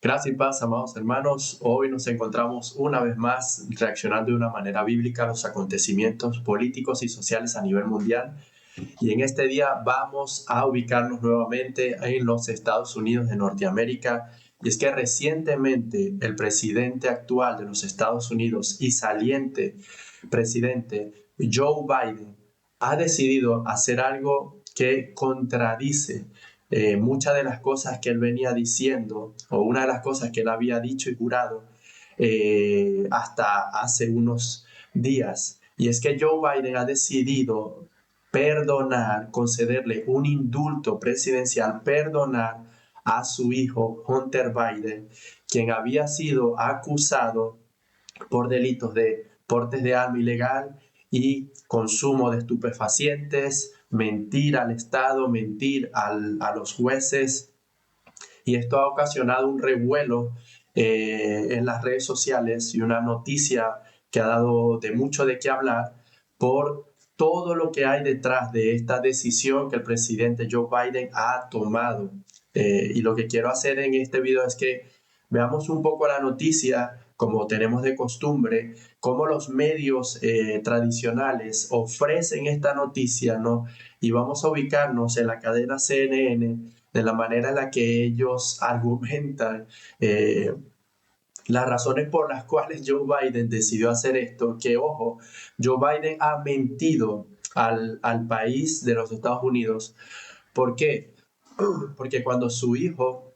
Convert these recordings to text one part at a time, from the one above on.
Gracias y paz, amados hermanos. Hoy nos encontramos una vez más reaccionando de una manera bíblica a los acontecimientos políticos y sociales a nivel mundial. Y en este día vamos a ubicarnos nuevamente en los Estados Unidos de Norteamérica. Y es que recientemente el presidente actual de los Estados Unidos y saliente presidente Joe Biden ha decidido hacer algo que contradice muchas de las cosas que él venía diciendo, o una de las cosas que él había dicho y jurado hasta hace unos días. Y es que Joe Biden ha decidido perdonar, concederle un indulto presidencial, perdonar a su hijo Hunter Biden, quien había sido acusado por delitos de portes de arma ilegal y consumo de estupefacientes, mentir al Estado, mentir a los jueces. Y esto ha ocasionado un revuelo en las redes sociales y una noticia que ha dado de mucho de qué hablar por todo lo que hay detrás de esta decisión que el presidente Joe Biden ha tomado. Y lo que quiero hacer en este video es que veamos un poco la noticia, como tenemos de costumbre, cómo los medios tradicionales ofrecen esta noticia, ¿no? Y vamos a ubicarnos en la cadena CNN de la manera en la que ellos argumentan las razones por las cuales Joe Biden decidió hacer esto, que ojo, Joe Biden ha mentido al país de los Estados Unidos. ¿Por qué? Porque cuando su hijo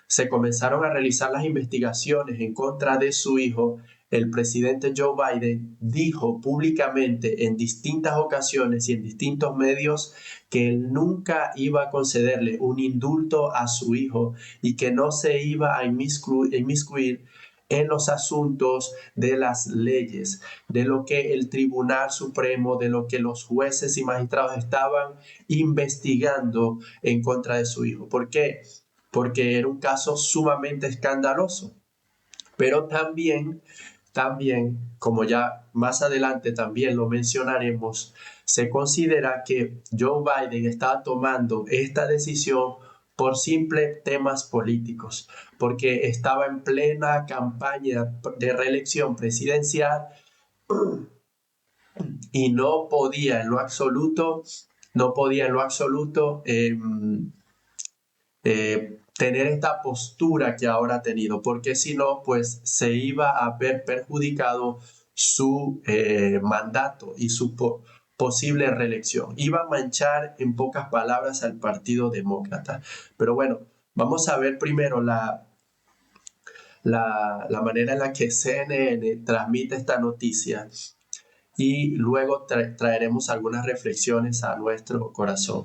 se comenzaron a realizar las investigaciones en contra de su hijo, el presidente Joe Biden dijo públicamente en distintas ocasiones y en distintos medios que él nunca iba a concederle un indulto a su hijo y que no se iba a inmiscuir en los asuntos de las leyes, de lo que el Tribunal Supremo, de lo que los jueces y magistrados estaban investigando en contra de su hijo. ¿Por qué? Porque era un caso sumamente escandaloso. Pero también, como ya más adelante también lo mencionaremos, se considera que Joe Biden estaba tomando esta decisión por simples temas políticos, porque estaba en plena campaña de reelección presidencial y no podía en lo absoluto tener esta postura que ahora ha tenido, porque si no, pues se iba a ver perjudicado su mandato y su posible reelección. Iba a manchar, en pocas palabras, al Partido Demócrata. Pero bueno, vamos a ver primero la manera en la que CNN transmite esta noticia y luego traeremos algunas reflexiones a nuestro corazón.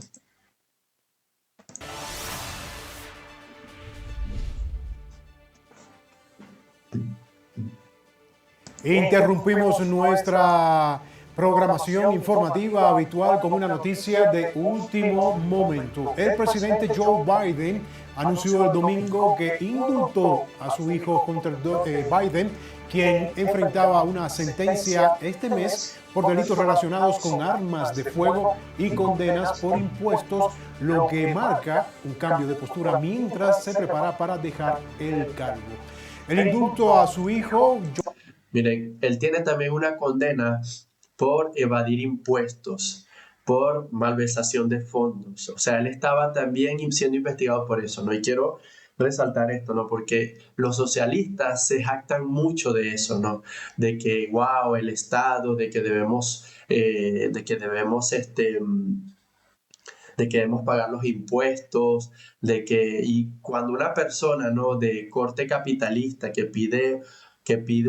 Interrumpimos nuestra programación informativa habitual con una noticia de último momento. El presidente Joe Biden anunció el domingo que indultó a su hijo Hunter Biden, quien enfrentaba una sentencia este mes por delitos relacionados con armas de fuego y condenas por impuestos, lo que marca un cambio de postura mientras se prepara para dejar el cargo. El indulto a su hijo. Miren, él tiene también una condena por evadir impuestos, por malversación de fondos. O sea, él estaba también siendo investigado por eso, ¿no? Y quiero resaltar esto, ¿no? Porque los socialistas se jactan mucho de eso, ¿no? De que, wow, el Estado, de que debemos pagar los impuestos, y cuando una persona, ¿no? De corte capitalista que pide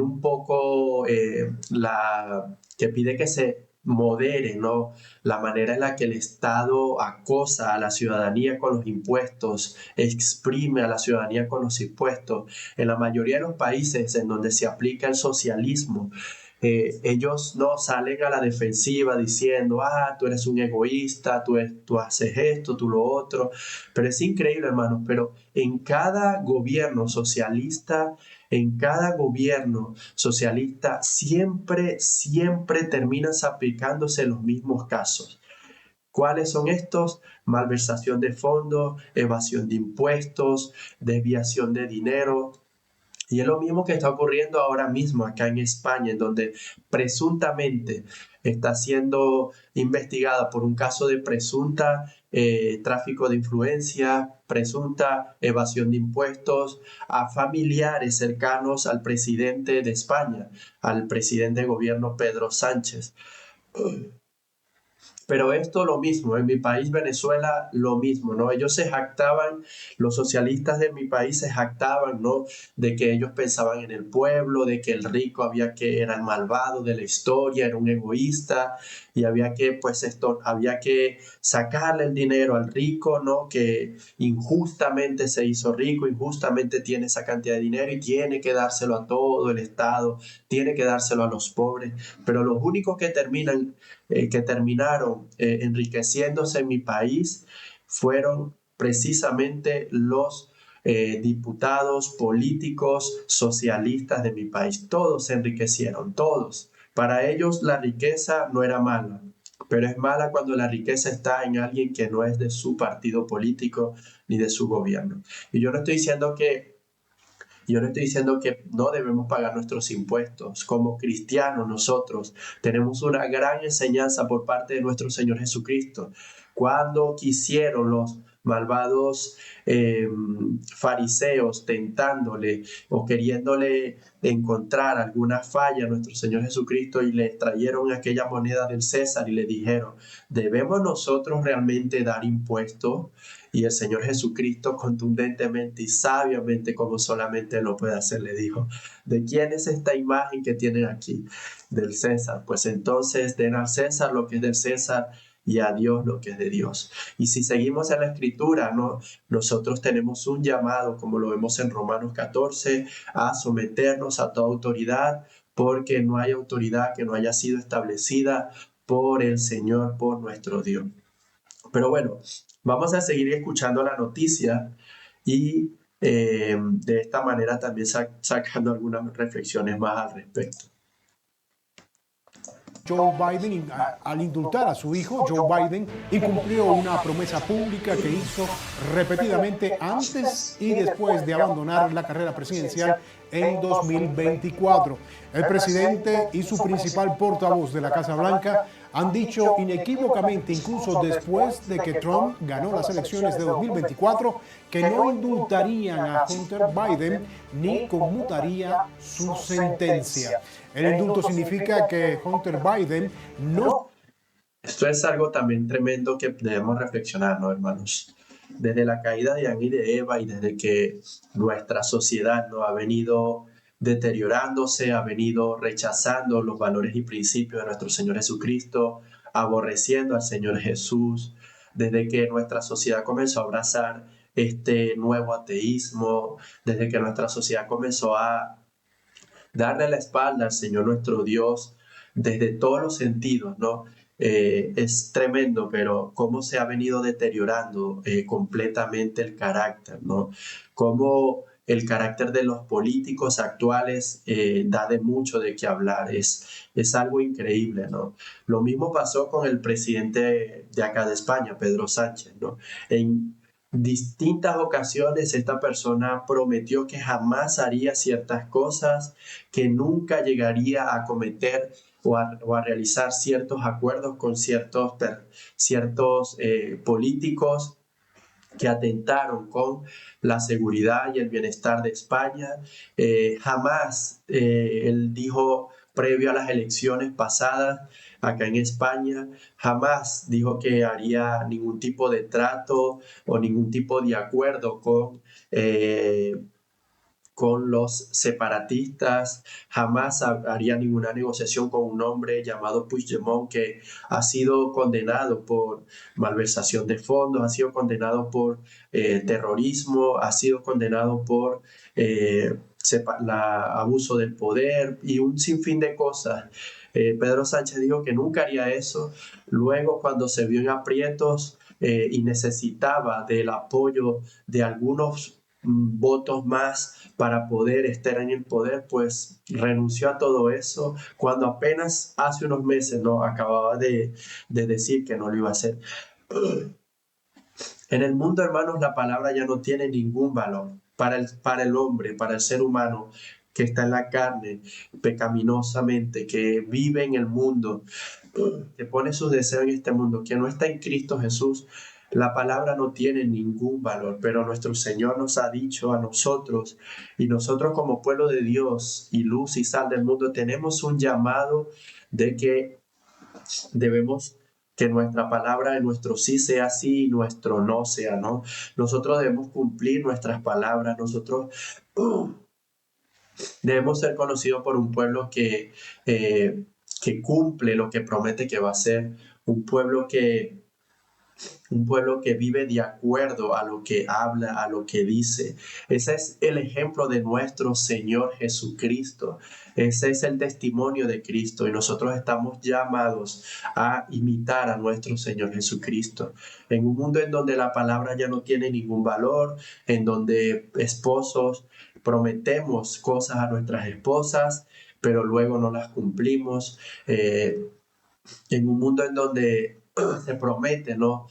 un poco que pide que se modere, ¿no? La manera en la que el Estado acosa a la ciudadanía con los impuestos, exprime a la ciudadanía con los impuestos. En la mayoría de los países en donde se aplica el socialismo, ellos no salen a la defensiva diciendo, tú eres un egoísta, tú haces esto, tú lo otro. Pero es increíble, hermanos, pero en cada gobierno socialista siempre terminan aplicándose los mismos casos. ¿Cuáles son estos? Malversación de fondos, evasión de impuestos, desviación de dinero. Y es lo mismo que está ocurriendo ahora mismo acá en España, en donde presuntamente está siendo investigada por un caso de presunta tráfico de influencia, presunta evasión de impuestos a familiares cercanos al presidente de España, al presidente de gobierno Pedro Sánchez. Pero esto lo mismo, en mi país Venezuela lo mismo, ¿no? Ellos se jactaban, los socialistas de mi país se jactaban, ¿no? De que ellos pensaban en el pueblo, de que el rico era el malvado de la historia, era un egoísta y había que sacarle el dinero al rico, ¿no? Que injustamente se hizo rico, injustamente tiene esa cantidad de dinero y tiene que dárselo a todo el Estado, tiene que dárselo a los pobres, pero los únicos que terminaron enriqueciéndose en mi país fueron precisamente los diputados políticos socialistas de mi país. Todos se enriquecieron, todos. Para ellos la riqueza no era mala, pero es mala cuando la riqueza está en alguien que no es de su partido político ni de su gobierno. Y yo no estoy diciendo que no debemos pagar nuestros impuestos. Como cristianos nosotros tenemos una gran enseñanza por parte de nuestro Señor Jesucristo. Cuando quisieron los malvados fariseos tentándole o queriéndole encontrar alguna falla a nuestro Señor Jesucristo y le trajeron aquella moneda del César y le dijeron, ¿debemos nosotros realmente dar impuestos? Y el Señor Jesucristo contundentemente y sabiamente, como solamente Él lo puede hacer, le dijo, ¿de quién es esta imagen que tienen aquí? Del César. Pues entonces den al César lo que es del César y a Dios lo que es de Dios. Y si seguimos en la Escritura, ¿no? Nosotros tenemos un llamado, como lo vemos en Romanos 14, a someternos a toda autoridad, porque no hay autoridad que no haya sido establecida por el Señor, por nuestro Dios. Pero bueno, vamos a seguir escuchando la noticia y de esta manera también sacando algunas reflexiones más al respecto. Joe Biden, al indultar a su hijo, Joe Biden incumplió una promesa pública que hizo repetidamente antes y después de abandonar la carrera presidencial en 2024. El presidente y su principal portavoz de la Casa Blanca han dicho inequívocamente, incluso después de que Trump ganó las elecciones de 2024, que no indultarían a Hunter Biden ni conmutaría su sentencia. El indulto significa que Hunter Biden no... Esto es algo también tremendo que debemos reflexionar, ¿no, hermanos? Desde la caída de Adán y de Eva y desde que nuestra sociedad no ha venido deteriorándose, ha venido rechazando los valores y principios de nuestro Señor Jesucristo, aborreciendo al Señor Jesús, desde que nuestra sociedad comenzó a abrazar este nuevo ateísmo, desde que nuestra sociedad comenzó a darle la espalda al Señor nuestro Dios desde todos los sentidos, ¿no? Es tremendo, pero cómo se ha venido deteriorando completamente el carácter, ¿no? Cómo el carácter de los políticos actuales da de mucho de qué hablar, es algo increíble, ¿no? Lo mismo pasó con el presidente de acá de España, Pedro Sánchez, ¿no? En distintas ocasiones esta persona prometió que jamás haría ciertas cosas, que nunca llegaría a cometer o a realizar ciertos acuerdos con ciertos políticos que atentaron con la seguridad y el bienestar de España. Jamás, él dijo previo a las elecciones pasadas acá en España, jamás dijo que haría ningún tipo de trato o ningún tipo de acuerdo con los separatistas, jamás haría ninguna negociación con un hombre llamado Puigdemont que ha sido condenado por malversación de fondos, ha sido condenado por terrorismo, ha sido condenado por abuso del poder y un sinfín de cosas. Pedro Sánchez dijo que nunca haría eso. Luego, cuando se vio en aprietos y necesitaba del apoyo de algunos votos más para poder estar en el poder, pues renunció a todo eso cuando apenas hace unos meses no acababa de decir que no lo iba a hacer. En el mundo, hermanos, la palabra ya no tiene ningún valor para el hombre, para el ser humano que está en la carne, pecaminosamente, que vive en el mundo, que pone sus deseos en este mundo, que no está en Cristo Jesús. La palabra no tiene ningún valor, pero nuestro Señor nos ha dicho a nosotros, y nosotros como pueblo de Dios y luz y sal del mundo, tenemos un llamado de que debemos que nuestra palabra, nuestro sí sea sí y nuestro no sea no. Nosotros debemos cumplir nuestras palabras, nosotros debemos ser conocidos por un pueblo que cumple lo que promete que va a ser, un pueblo que vive de acuerdo a lo que habla, a lo que dice. Ese es el ejemplo de nuestro Señor Jesucristo. Ese es el testimonio de Cristo y nosotros estamos llamados a imitar a nuestro Señor Jesucristo. En un mundo en donde la palabra ya no tiene ningún valor, en donde esposos prometemos cosas a nuestras esposas, pero luego no las cumplimos. En un mundo en donde se promete, ¿no?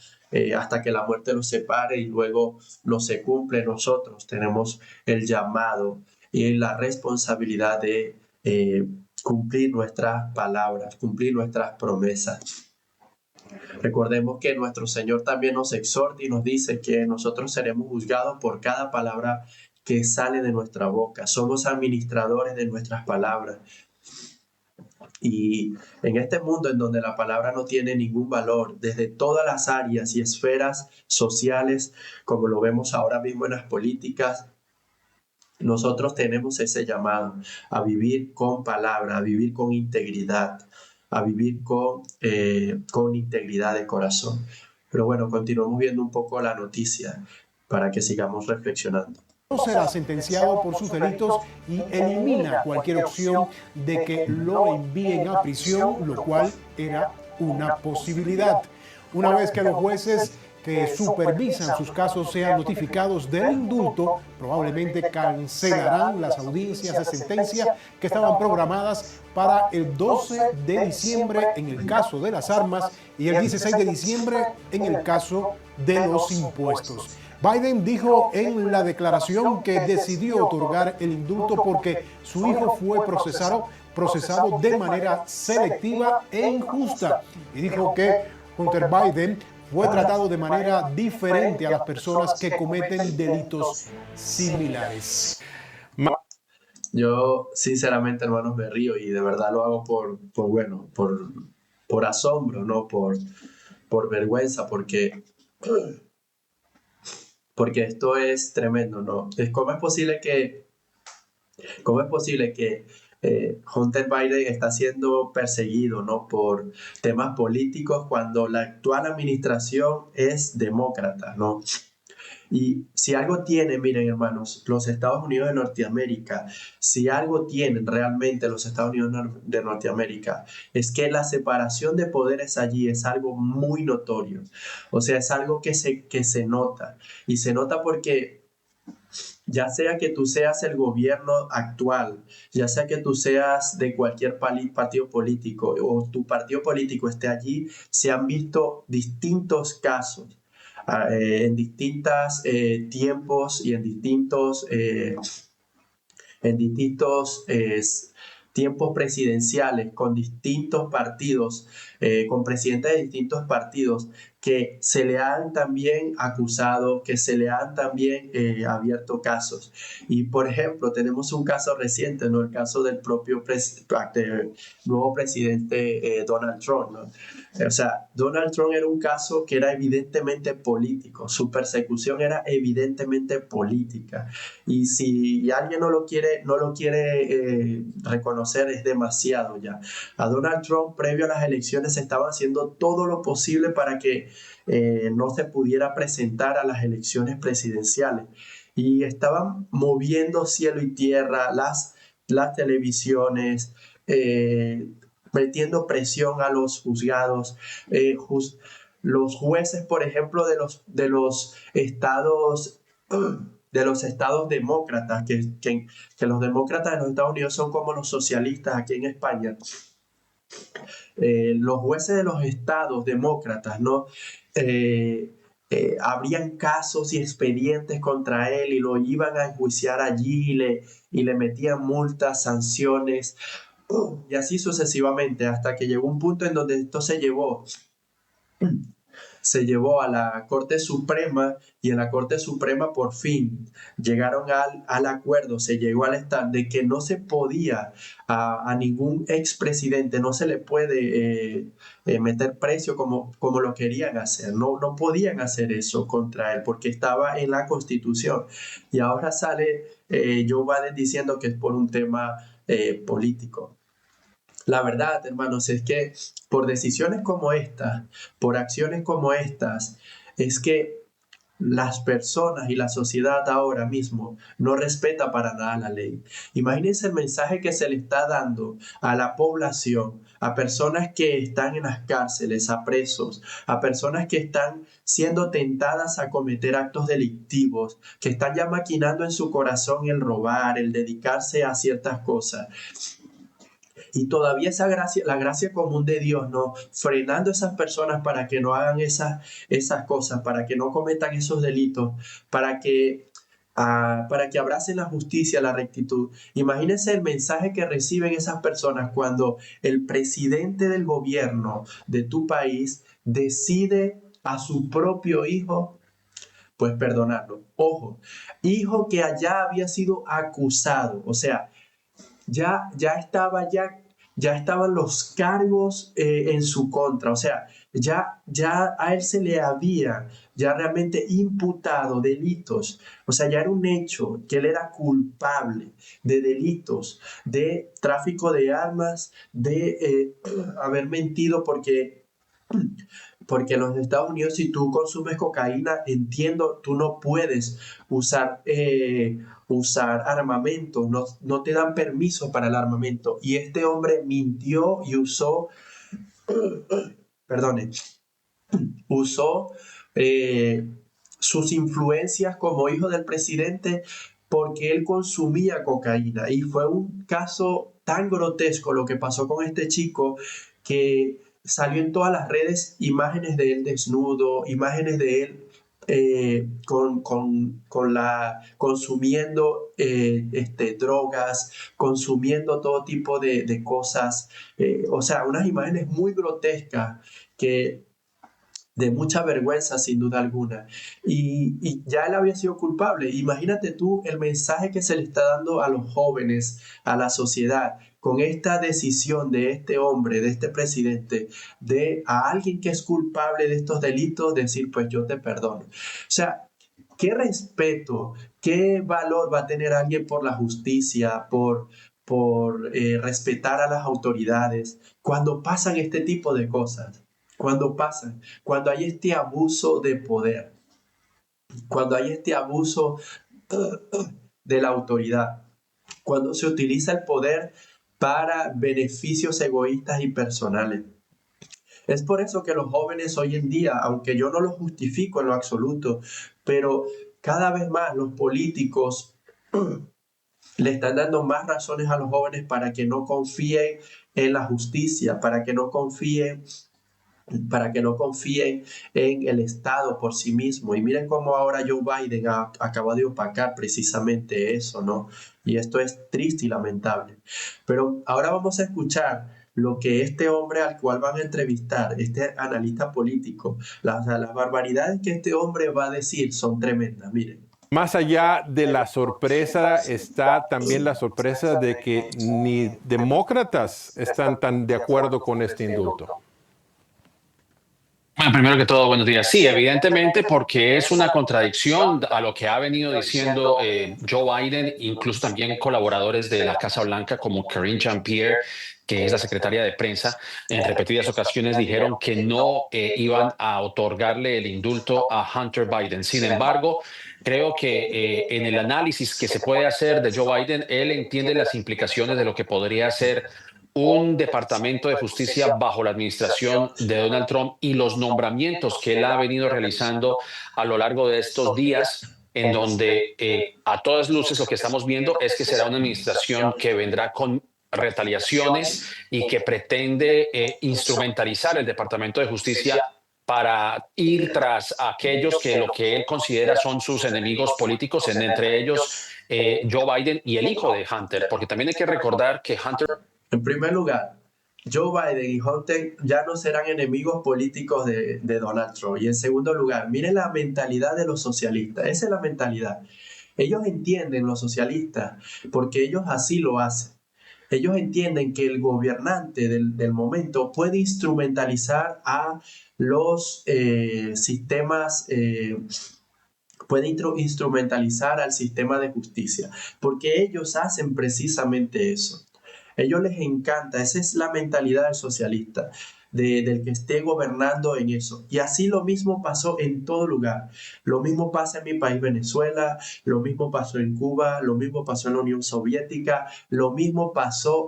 Hasta que la muerte los separe y luego no se cumple, nosotros tenemos el llamado y la responsabilidad de cumplir nuestras palabras, cumplir nuestras promesas. Recordemos que nuestro Señor también nos exhorta y nos dice que nosotros seremos juzgados por cada palabra que sale de nuestra boca. Somos administradores de nuestras palabras. Y en este mundo en donde la palabra no tiene ningún valor, desde todas las áreas y esferas sociales, como lo vemos ahora mismo en las políticas, nosotros tenemos ese llamado a vivir con palabra, a vivir con integridad, a vivir con integridad de corazón. Pero bueno, continuamos viendo un poco la noticia para que sigamos reflexionando. Será sentenciado por sus delitos y elimina cualquier opción de que lo envíen a prisión, lo cual era una posibilidad. Una vez que los jueces que supervisan sus casos sean notificados del indulto, probablemente cancelarán las audiencias de sentencia que estaban programadas para el 12 de diciembre en el caso de las armas y el 16 de diciembre en el caso de los impuestos. Biden dijo en la declaración que decidió otorgar el indulto porque su hijo fue procesado de manera selectiva e injusta. Y dijo que Hunter Biden fue tratado de manera diferente a las personas que cometen delitos similares. Yo, sinceramente, hermanos, me río y de verdad lo hago por asombro, no por vergüenza, porque esto es tremendo, ¿no? ¿Cómo es posible que Hunter Biden está siendo perseguido, ¿no? por temas políticos cuando la actual administración es demócrata, ¿no? Y si algo tiene, miren hermanos, los Estados Unidos de Norteamérica, si algo tienen realmente los Estados Unidos de Norteamérica, es que la separación de poderes allí es algo muy notorio. O sea, es algo que se nota. Y se nota porque ya sea que tú seas el gobierno actual, ya sea que tú seas de cualquier partido político o tu partido político esté allí, se han visto distintos casos en distintos tiempos y en distintos tiempos presidenciales con distintos partidos, con presidentes de distintos partidos que se le han también acusado, que se le han también abierto casos. Y por ejemplo, tenemos un caso reciente, ¿no? El caso del propio nuevo presidente Donald Trump, ¿no? O sea, Donald Trump era un caso que era evidentemente político, su persecución era evidentemente política. Y si alguien no lo quiere reconocer, es demasiado ya. A Donald Trump, previo a las elecciones, estaba haciendo todo lo posible para que no se pudiera presentar a las elecciones presidenciales. Y estaban moviendo cielo y tierra, las televisiones, metiendo presión a los juzgados, los jueces, por ejemplo, de los estados de los estados demócratas, que los demócratas en los Estados Unidos son como los socialistas aquí en España. Los jueces de los estados demócratas, ¿no? Habrían casos y expedientes contra él y lo iban a enjuiciar allí y le metían multas, sanciones, y así sucesivamente, hasta que llegó un punto en donde esto se llevó a la Corte Suprema, y en la Corte Suprema por fin llegaron al acuerdo, se llegó al estar de que no se podía a ningún expresidente, no se le puede meter precio como lo querían hacer, no podían hacer eso contra él porque estaba en la Constitución. Y ahora sale Joe Biden diciendo que es por un tema político. La verdad, hermanos, es que por decisiones como estas, por acciones como estas, es que las personas y la sociedad ahora mismo no respeta para nada la ley. Imagínense el mensaje que se le está dando a la población, a personas que están en las cárceles, a presos, a personas que están siendo tentadas a cometer actos delictivos, que están ya maquinando en su corazón el robar, el dedicarse a ciertas cosas. Y todavía esa gracia, la gracia común de Dios, ¿no? Frenando a esas personas para que no hagan esas cosas, para que no cometan esos delitos, para que abracen la justicia, la rectitud. Imagínense el mensaje que reciben esas personas cuando el presidente del gobierno de tu país decide a su propio hijo, pues perdonarlo. Ojo, hijo que allá había sido acusado, o sea, ya estaban los cargos en su contra, o sea, ya a él se le había ya realmente imputado delitos, o sea, ya era un hecho que él era culpable de delitos, de tráfico de armas, de haber mentido porque en los Estados Unidos, si tú consumes cocaína, entiendo, tú no puedes usar armamento, no te dan permiso para el armamento. Y este hombre mintió y perdone, usó sus influencias como hijo del presidente porque él consumía cocaína. Y fue un caso tan grotesco lo que pasó con este chico que salió en todas las redes imágenes de él desnudo, imágenes de él consumiendo drogas, consumiendo todo tipo de cosas, o sea, unas imágenes muy grotescas que de mucha vergüenza sin duda alguna. Y ya él había sido culpable. Imagínate tú el mensaje que se le está dando a los jóvenes, a la sociedad, con esta decisión de este hombre, de este presidente, de a alguien que es culpable de estos delitos, decir, pues yo te perdono. O sea, ¿qué respeto, qué valor va a tener alguien por la justicia, por respetar a las autoridades cuando pasan este tipo de cosas? Cuando hay este abuso de poder, cuando hay este abuso de la autoridad, cuando se utiliza el poder para beneficios egoístas y personales. Es por eso que los jóvenes hoy en día, aunque yo no lo justifico en lo absoluto, pero cada vez más los políticos le están dando más razones a los jóvenes para que no confíen en la justicia, para que no confíen en el Estado por sí mismo. Y miren cómo ahora Joe Biden acaba de opacar precisamente eso, ¿no? Y esto es triste y lamentable. Pero ahora vamos a escuchar lo que este hombre al cual van a entrevistar, este analista político, las barbaridades que este hombre va a decir son tremendas, miren. Más allá de la sorpresa está también la sorpresa de que ni demócratas están tan de acuerdo con este indulto. Bueno, primero que todo, buenos días. Sí, evidentemente, porque es una contradicción a lo que ha venido diciendo Joe Biden, incluso también colaboradores de la Casa Blanca como Karine Jean-Pierre, que es la secretaria de prensa, en repetidas ocasiones dijeron que no iban a otorgarle el indulto a Hunter Biden. Sin embargo, creo que en el análisis que se puede hacer de Joe Biden, él entiende las implicaciones de lo que podría ser un departamento de justicia bajo la administración de Donald Trump y los nombramientos que él ha venido realizando a lo largo de estos días en donde a todas luces lo que estamos viendo es que será una administración que vendrá con retaliaciones y que pretende instrumentalizar el Departamento de Justicia para ir tras aquellos que lo que él considera son sus enemigos políticos, entre ellos Joe Biden y el hijo de Hunter, porque también hay que recordar que Hunter... En primer lugar, Joe Biden y Hunter ya no serán enemigos políticos de Donald Trump. Y en segundo lugar, miren la mentalidad de los socialistas. Esa es la mentalidad. Ellos entienden, los socialistas, porque ellos así lo hacen. Ellos entienden que el gobernante del momento puede instrumentalizar a los sistemas, puede instrumentalizar al sistema de justicia, porque ellos hacen precisamente eso. Ellos les encanta, esa es la mentalidad del socialista, del que esté gobernando en eso. Y así lo mismo pasó en todo lugar. Lo mismo pasa en mi país Venezuela, lo mismo pasó en Cuba, lo mismo pasó en la Unión Soviética, lo mismo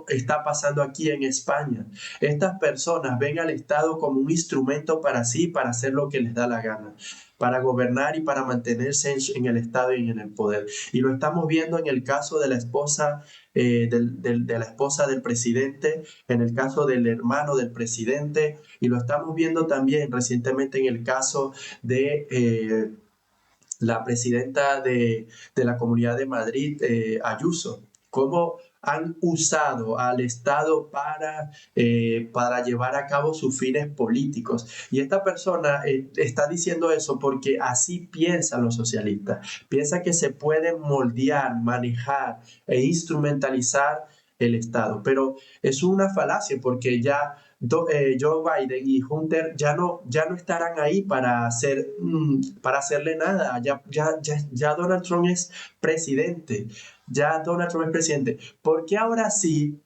está pasando aquí en España. Estas personas ven al Estado como un instrumento para sí, para hacer lo que les da la gana, para gobernar y para mantenerse en el Estado y en el poder. Y lo estamos viendo en el caso de la esposa de la esposa del presidente, en el caso del hermano del presidente, y lo estamos viendo también recientemente en el caso de la presidenta de la Comunidad de Madrid, Ayuso. Cómo han usado al Estado para llevar a cabo sus fines políticos. Y esta persona está diciendo eso porque así piensan los socialistas. Piensa que se pueden moldear, manejar e instrumentalizar el Estado. Pero es una falacia porque ya Joe Biden y Hunter ya no estarán ahí para hacerle nada. Ya Donald Trump es presidente. Ya Donald Trump es presidente. ¿Por qué ahora sí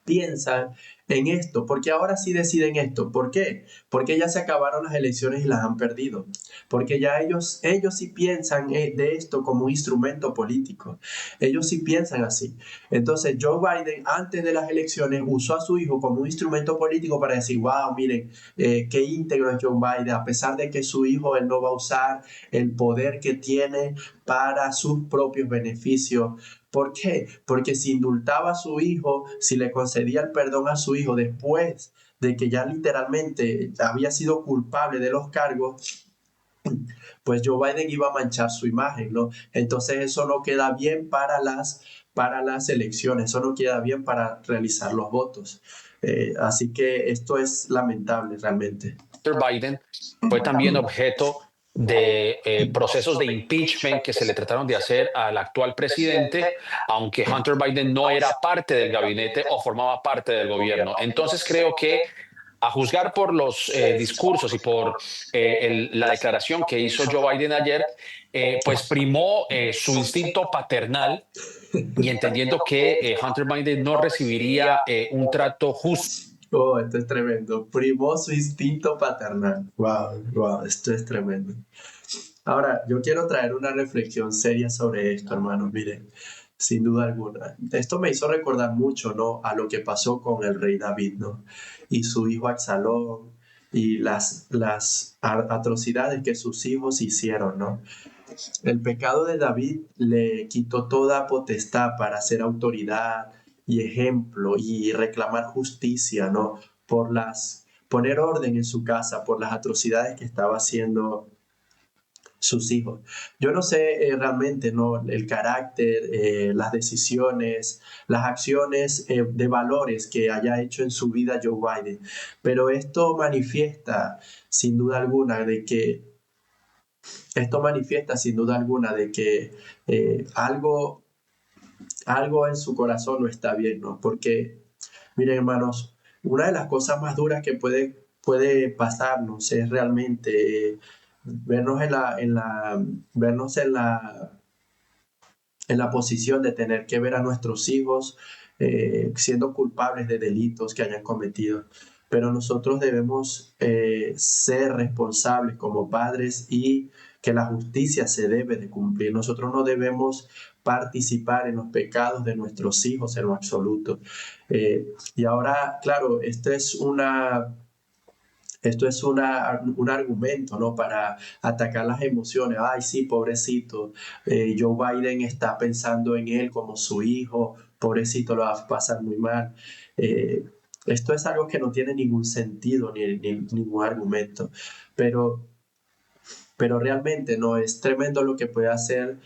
piensan en esto? ¿Por qué ahora sí deciden esto? ¿Por qué? Porque ya se acabaron las elecciones y las han perdido. Porque ya ellos sí piensan de esto como un instrumento político. Ellos sí piensan así. Entonces Joe Biden antes de las elecciones usó a su hijo como un instrumento político para decir, wow, miren, qué íntegro es Joe Biden, a pesar de que su hijo, él no va a usar el poder que tiene para sus propios beneficios. ¿Por qué? Porque si indultaba a su hijo, si le concedía el perdón a su hijo después de que ya literalmente había sido culpable de los cargos, pues Joe Biden iba a manchar su imagen, ¿no? Entonces eso no queda bien para las elecciones, eso no queda bien para realizar los votos. Así que esto es lamentable realmente. Biden fue también objeto de procesos de impeachment que se le trataron de hacer al actual presidente, aunque Hunter Biden no era parte del gabinete o formaba parte del gobierno. Entonces creo que a juzgar por los discursos y por la declaración que hizo Joe Biden ayer, pues primó su instinto paternal y entendiendo que Hunter Biden no recibiría un trato justo. Oh, esto es tremendo. Primó su instinto paternal. Wow, wow, esto es tremendo. Ahora, yo quiero traer una reflexión seria sobre esto, hermanos. Miren, sin duda alguna. Esto me hizo recordar mucho, ¿no? A lo que pasó con el rey David, ¿no? Y su hijo Absalón y las atrocidades que sus hijos hicieron, ¿no? El pecado de David le quitó toda potestad para ser autoridad y ejemplo y reclamar justicia, ¿no? Poner orden en su casa por las atrocidades que estaba haciendo sus hijos. Yo no sé realmente, ¿no? El carácter, las decisiones, las acciones de valores que haya hecho en su vida Joe Biden, pero esto manifiesta sin duda alguna de que algo en su corazón no está bien, ¿no? Porque, miren, hermanos, una de las cosas más duras que puede pasarnos es realmente vernos en la posición de tener que ver a nuestros hijos siendo culpables de delitos que hayan cometido. Pero nosotros debemos ser responsables como padres y que la justicia se debe de cumplir. Nosotros no debemos participar en los pecados de nuestros hijos en lo absoluto. Y ahora, claro, esta es Esto es un argumento, ¿no? Para atacar las emociones. Ay, sí, pobrecito. Joe Biden está pensando en él como su hijo. Pobrecito, lo va a pasar muy mal. Eh, Esto es algo que no tiene ningún sentido ni ningún argumento. Pero, pero realmente no es tremendo lo que puede hacer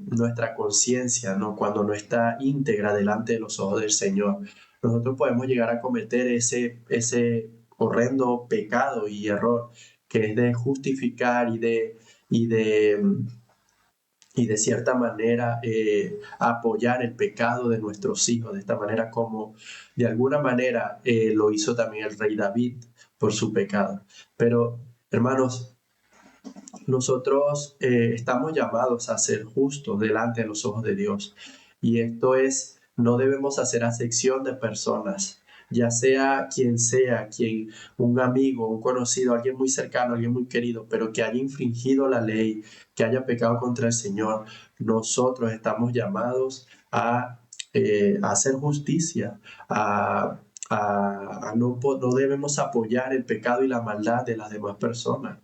nuestra conciencia, ¿no? Cuando no está íntegra delante de los ojos del Señor. Nosotros podemos llegar a cometer ese horrendo pecado y error que es de justificar y de, y de cierta manera apoyar el pecado de nuestros hijos, de esta manera como de alguna manera lo hizo también el rey David por su pecado. Pero, hermanos, nosotros estamos llamados a ser justos delante de los ojos de Dios. Y esto es, no debemos hacer acepción de personas, ya sea, quien, un amigo, un conocido, alguien muy cercano, alguien muy querido, pero que haya infringido la ley, que haya pecado contra el Señor. Nosotros estamos llamados a hacer justicia, no debemos apoyar el pecado y la maldad de las demás personas.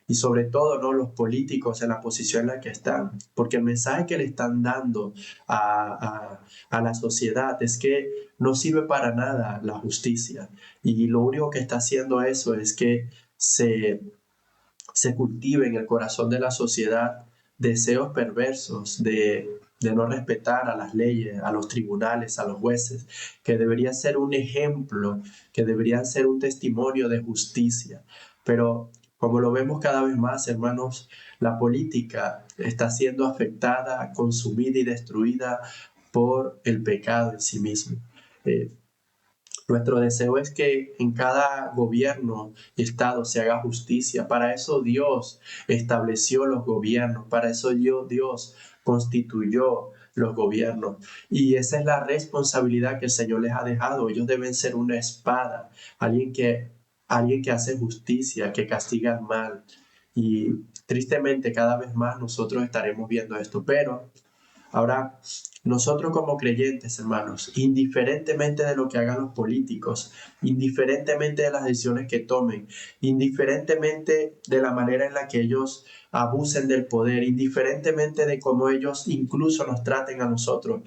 Y sobre todo, ¿no? Los políticos en la posición en la que están, porque el mensaje que le están dando a la sociedad es que no sirve para nada la justicia, y lo único que está haciendo eso es que se cultive en el corazón de la sociedad deseos perversos de no respetar a las leyes, a los tribunales, a los jueces, que deberían ser un ejemplo, que deberían ser un testimonio de justicia. Pero como lo vemos cada vez más, hermanos, la política está siendo afectada, consumida y destruida por el pecado en sí mismo. Nuestro deseo es que en cada gobierno y estado se haga justicia. Para eso Dios estableció los gobiernos, para eso Dios constituyó los gobiernos. Y esa es la responsabilidad que el Señor les ha dejado. Ellos deben ser una espada, alguien que hace justicia, que castiga el mal. Y tristemente cada vez más nosotros estaremos viendo esto, pero ahora, nosotros como creyentes, hermanos, indiferentemente de lo que hagan los políticos, indiferentemente de las decisiones que tomen, indiferentemente de la manera en la que ellos abusen del poder, indiferentemente de cómo ellos incluso nos traten a nosotros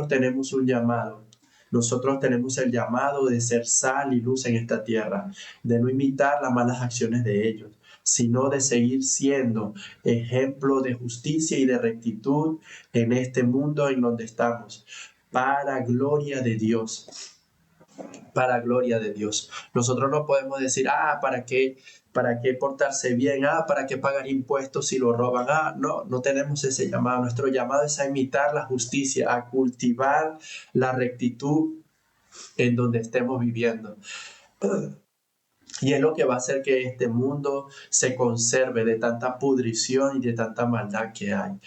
tenemos un llamado. Nosotros tenemos el llamado de ser sal y luz en esta tierra, de no imitar las malas acciones de ellos, sino de seguir siendo ejemplo de justicia y de rectitud en este mundo en donde estamos, para gloria de Dios, para gloria de Dios. Nosotros no podemos decir, ¿para qué portarse bien? ¿Para qué pagar impuestos si lo roban? No tenemos ese llamado. Nuestro llamado es a imitar la justicia, a cultivar la rectitud en donde estemos viviendo. Y es lo que va a hacer que este mundo se conserve de tanta pudrición y de tanta maldad que hay.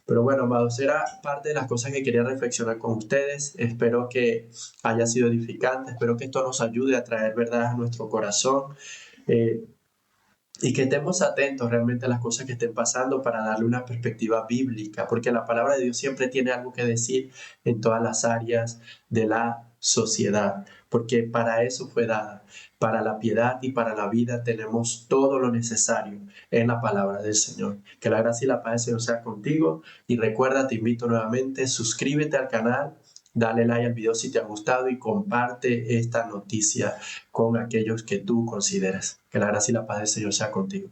Pero bueno, amados, era parte de las cosas que quería reflexionar con ustedes. Espero que haya sido edificante, espero que esto nos ayude a traer verdad a nuestro corazón y que estemos atentos realmente a las cosas que estén pasando para darle una perspectiva bíblica, porque la palabra de Dios siempre tiene algo que decir en todas las áreas de la sociedad, porque para eso fue dada. Para la piedad y para la vida tenemos todo lo necesario en la palabra del Señor. Que la gracia y la paz del Señor sea contigo. Y recuerda, te invito nuevamente, suscríbete al canal, dale like al video si te ha gustado y comparte esta noticia con aquellos que tú consideres. Que la gracia y la paz del Señor sea contigo.